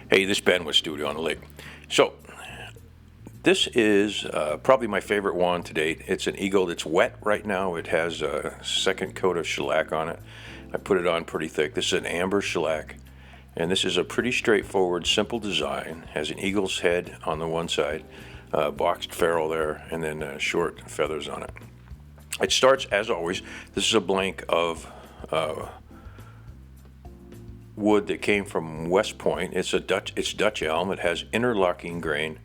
Hey, this is Ben with Studio on the Lake. So, this is probably my favorite wand to date. It's an eagle that's wet right now. It has a second coat of shellac on it. I put it on pretty thick. This is an amber shellac, and this is a pretty straightforward, simple design. Has an eagle's head on the one side, boxed ferrule there, and then short feathers on it. It starts, as always, this is a blank of wood that came from West Point. It's Dutch elm. It has interlocking grain,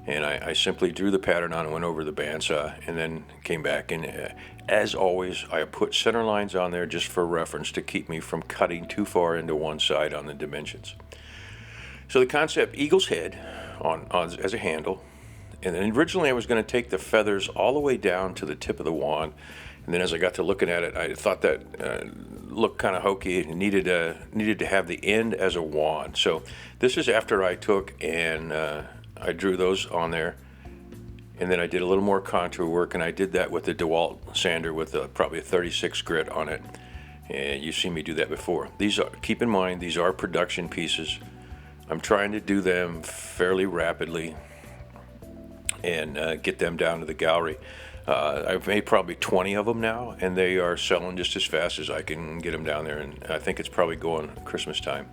and I simply drew the pattern on and went over the bandsaw, and then came back. And as always, I put center lines on there just for reference to keep me from cutting too far into one side on the dimensions. So the concept: eagle's head on as a handle, and then originally I was going to take the feathers all the way down to the tip of the wand. And then as I got to looking at it, I thought that looked kind of hokey and needed to have the end as a wand. So this is after I took and I drew those on there, and then I did a little more contour work, and I did that with the DeWalt sander with probably a 36 grit on it. And you've seen me do that before. Keep in mind, these are production pieces. I'm trying to do them fairly rapidly and get them down to the gallery. I've made probably 20 of them now, and they are selling just as fast as I can get them down there, and I think it's probably going Christmas time.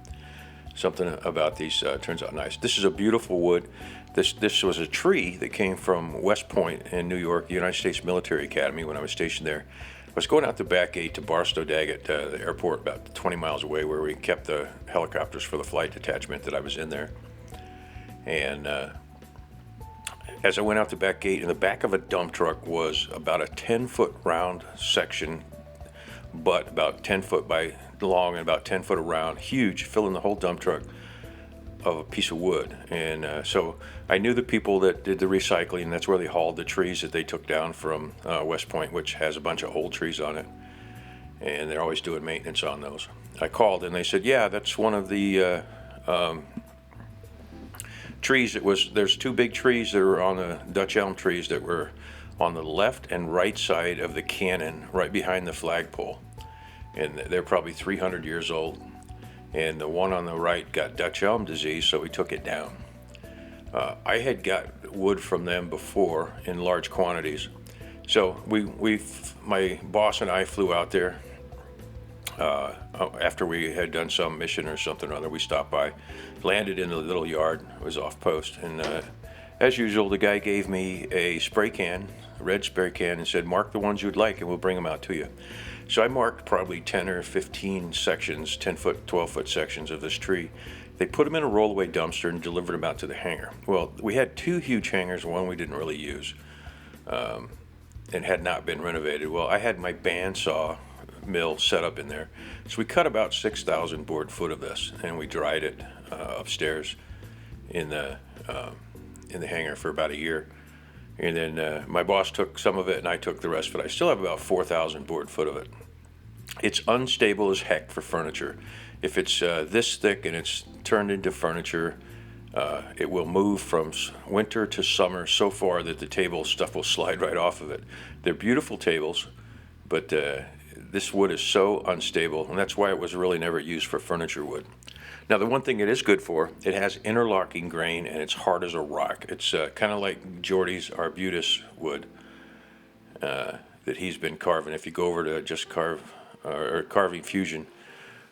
Something about these turns out nice. This is a beautiful wood. This was a tree that came from West Point in New York, United States Military Academy, when I was stationed there. I was going out the back gate to Barstow Daggett, the airport about 20 miles away, where we kept the helicopters for the flight detachment that I was in there. And as I went out the back gate, in the back of a dump truck was about a 10-foot round section, but about 10 foot by long and about 10 foot around, huge, filling the whole dump truck of a piece of wood. And so I knew the people that did the recycling. That's where they hauled the trees that they took down from West Point, which has a bunch of old trees on it, and they're always doing maintenance on those. I called and they said, yeah, that's one of the trees. There's two big trees that were on the Dutch elm trees that were on the left and right side of the cannon, right behind the flagpole, and they're probably 300 years old. And the one on the right got Dutch elm disease, so we took it down. I had got wood from them before in large quantities, so my boss and I flew out there. After we had done some mission or something or other, we stopped by, landed in the little yard, was off post, and as usual, the guy gave me a spray can, a red spray can, and said, mark the ones you'd like and we'll bring them out to you. So I marked probably 10 or 15 sections, 10-foot, 12-foot sections of this tree. They put them in a rollaway dumpster and delivered them out to the hangar. Well, we had two huge hangars, one we didn't really use, and had not been renovated. Well, I had my bandsaw mill set up in there, so we cut about 6,000 board foot of this, and we dried it upstairs in the hangar for about a year. And then my boss took some of it, and I took the rest of it. I still have about 4,000 board foot of it. It's unstable as heck for furniture. If it's this thick and it's turned into furniture, it will move from winter to summer so far that the table stuff will slide right off of it. They're beautiful tables, but this wood is so unstable, and that's why it was really never used for furniture wood. Now, the one thing it is good for, it has interlocking grain, and it's hard as a rock. It's kind of like Jordy's arbutus wood that he's been carving. If you go over to just Carving Fusion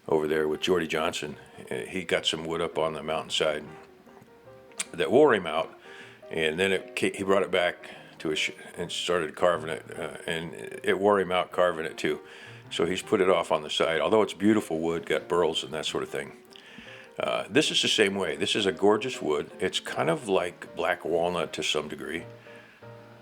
over there with Jordy Johnson, he got some wood up on the mountainside that wore him out, and then he brought it back to and started carving it, and it wore him out carving it too. So he's put it off on the side. Although it's beautiful wood, got burls and that sort of thing. This is the same way. This is a gorgeous wood. It's kind of like black walnut to some degree,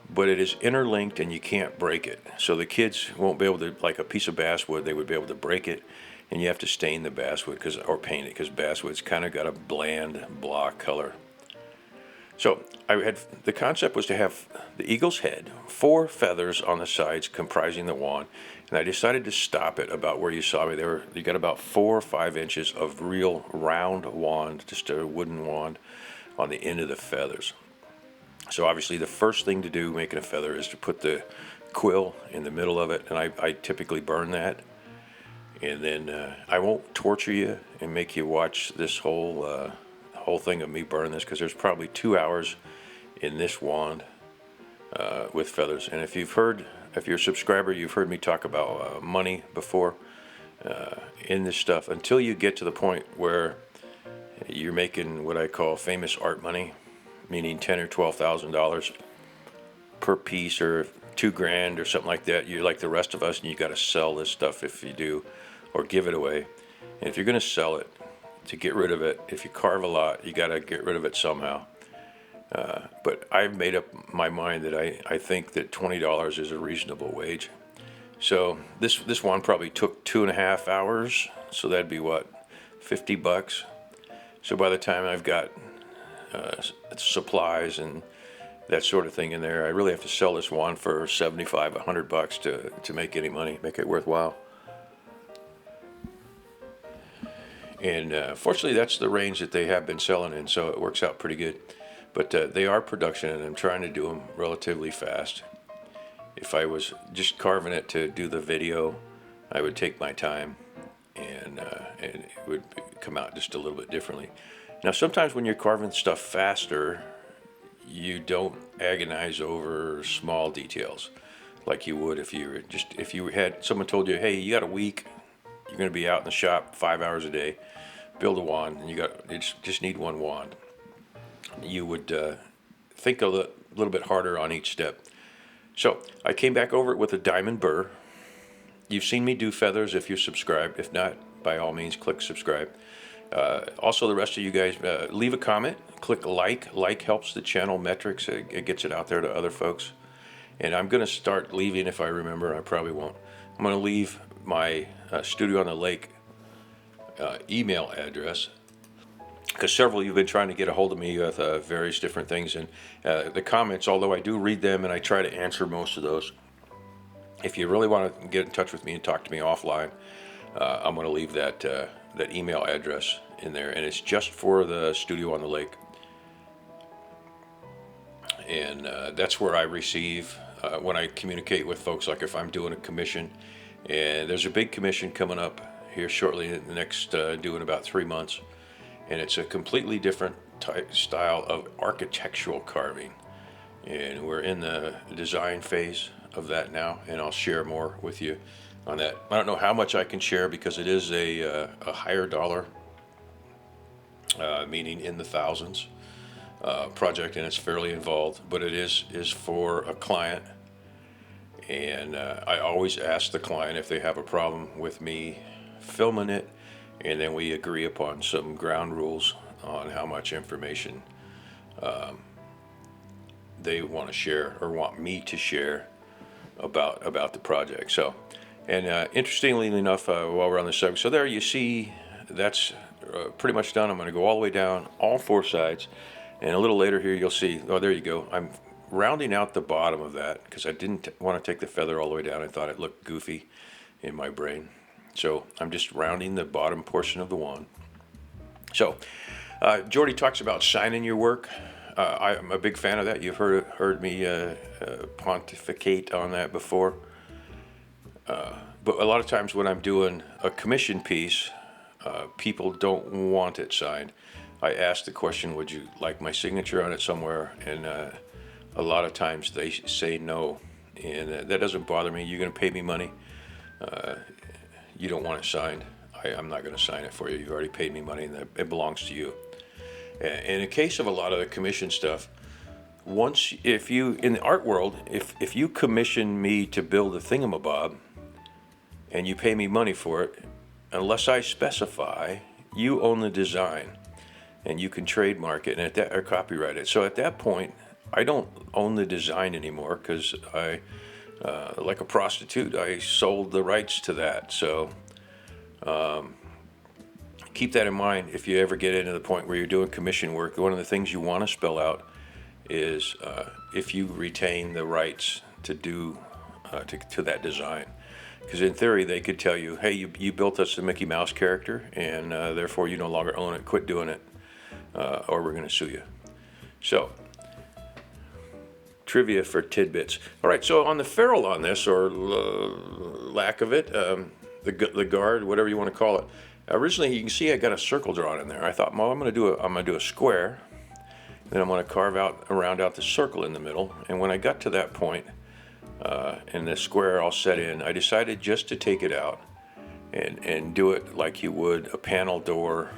but it is interlinked and you can't break it. So the kids won't be able to, like a piece of basswood, they would be able to break it, and you have to stain the basswood or paint it, because basswood's kind of got a bland block color. So the concept was to have the eagle's head, 4 feathers on the sides comprising the wand, and I decided to stop it about where you saw me. You got about 4 or 5 inches of real round wand, just a wooden wand on the end of the feathers. So obviously the first thing to do making a feather is to put the quill in the middle of it, and I typically burn that. And then I won't torture you and make you watch this whole whole thing of me burning this because there's probably 2 hours in this wand with feathers. And if you're a subscriber, you've heard me talk about money before in this stuff. Until you get to the point where you're making what I call famous art money, meaning $10,000 or $12,000 per piece, or $2,000 or something like that. You're like the rest of us, and you got to sell this stuff if you do, or give it away. And if you're going to sell it, to get rid of it, if you carve a lot, you got to get rid of it somehow. But I've made up my mind that I think that $20 is a reasonable wage. So this one probably took 2.5 hours. So that'd be what, $50. So by the time I've got supplies and that sort of thing in there, I really have to sell this one for $75, $100 to make any money, make it worthwhile. And fortunately, that's the range that they have been selling in, so it works out pretty good. But they are production, and I'm trying to do them relatively fast. If I was just carving it to do the video, I would take my time, and it would come out just a little bit differently. Now, sometimes when you're carving stuff faster, you don't agonize over small details like you would if you had someone told you, hey, you got a week, you're going to be out in the shop 5 hours a day, build a wand, and you just need one wand. You would think a little bit harder on each step. So I came back over it with a diamond burr. You've seen me do feathers if you subscribe. If not, by all means, click subscribe. Also, the rest of you guys, leave a comment, click like. Like helps the channel metrics. It gets it out there to other folks. And I'm going to start leaving, if I remember, I probably won't. I'm going to leave my Studio on the Lake email address, because several of you have been trying to get a hold of me with various different things. And the comments, although I do read them and I try to answer most of those, if you really want to get in touch with me and talk to me offline, I'm going to leave that email address in there, and it's just for the Studio on the Lake. And that's where I receive when I communicate with folks, like if I'm doing a commission, and there's a big commission coming up here shortly in the next doing about 3 months, and it's a completely different style of architectural carving, and we're in the design phase of that now, and I'll share more with you on that. I don't know how much I can share because it is a higher dollar, meaning in the thousands, project, and it's fairly involved, but it is for a client. And I always ask the client if they have a problem with me filming it, and then we agree upon some ground rules on how much information they want to share or want me to share about the project. So, and interestingly enough, while we're on the subject, so there you see that's pretty much done. I'm going to go all the way down all 4 sides, and a little later here you'll see, oh, there you go. I'm rounding out the bottom of that because I didn't want to take the feather all the way down. I thought it looked goofy in my brain. So I'm just rounding the bottom portion of the wand. So Jordy talks about signing your work. I'm a big fan of that. You've heard me pontificate on that before. But a lot of times when I'm doing a commission piece, people don't want it signed. I ask the question, would you like my signature on it somewhere? And a lot of times they say no. And that doesn't bother me. You're going to pay me money. You don't want it signed. I'm not going to sign it for you. You've already paid me money, and it belongs to you. And in the case of a lot of the commission stuff, if you, in the art world, if you commission me to build a thingamabob and you pay me money for it, unless I specify, you own the design and you can trademark it and or copyright it. So at that point, I don't own the design anymore because like a prostitute, I sold the rights to that. So keep that in mind if you ever get into the point where you're doing commission work. One of the things you want to spell out is if you retain the rights to do to that design. Because in theory, they could tell you, hey, you built us a Mickey Mouse character, and therefore you no longer own it. Quit doing it, or we're going to sue you. So, trivia for tidbits. All right, so on the ferrule on this, or lack of it, the guard, whatever you want to call it, Originally, you can see I got a circle drawn in there. I thought, well, I'm gonna do a square. Then I'm gonna carve out, round out the circle in the middle. And when I got to that point, and the square all set in, I decided just to take it out and do it like you would a panel door,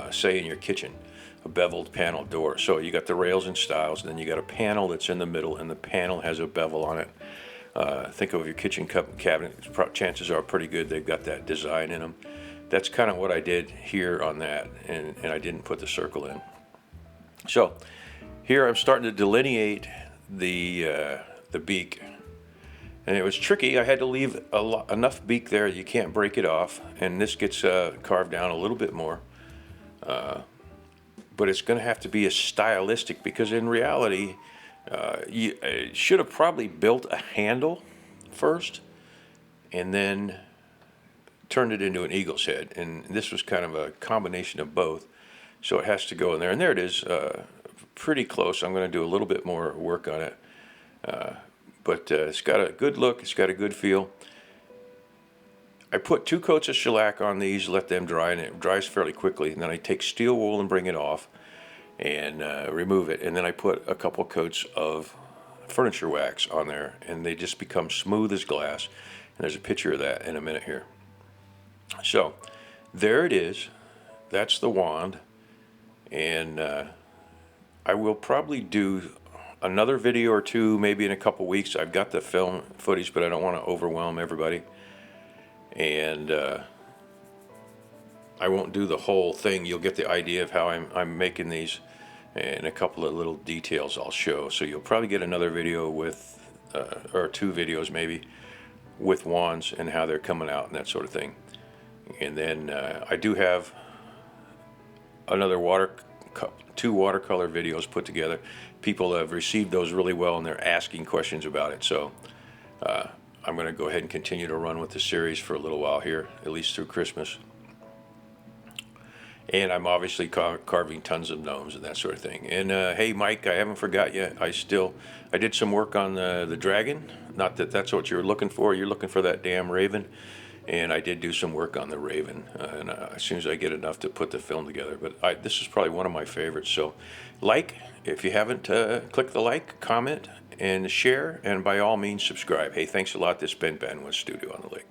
say in your kitchen, a beveled panel door. So you got the rails and stiles, and then you got a panel that's in the middle, and the panel has a bevel on it. Think of your kitchen cabinet. Chances are pretty good they've got that design in them. That's kind of what I did here on that, and I didn't put the circle in. So here I'm starting to delineate the beak, and it was tricky. I had to leave enough beak there you can't break it off, and this gets carved down a little bit more. But it's going to have to be a stylistic, because in reality, you should have probably built a handle first, and then turned it into an eagle's head. And this was kind of a combination of both, so it has to go in there. And there it is, pretty close. I'm going to do a little bit more work on it, but it's got a good look. It's got a good feel. I put 2 coats of shellac on these, let them dry, and it dries fairly quickly. And then I take steel wool and bring it off and remove it. And then I put a couple coats of furniture wax on there, and they just become smooth as glass. And there's a picture of that in a minute here. So there it is. That's the wand. And I will probably do another video or two maybe in a couple weeks. I've got the film footage, but I don't want to overwhelm everybody. And I won't do the whole thing. You'll get the idea of how I'm making these, and a couple of little details I'll show. So you'll probably get another video with, or 2 videos maybe, with wands and how they're coming out and that sort of thing. And then I do have another 2 watercolor videos put together. People have received those really well, and they're asking questions about it. So I'm going to go ahead and continue to run with the series for a little while here, at least through Christmas. And I'm obviously carving tons of gnomes and that sort of thing. And hey, Mike, I haven't forgot yet. I did some work on the dragon. Not that that's what you're looking for. You're looking for that damn raven. And I did do some work on the raven, and as soon as I get enough to put the film together. But this is probably one of my favorites. So if you haven't, click the like, comment, and share, and by all means subscribe. Hey, thanks a lot. This has been Ben with Studio on the Lake.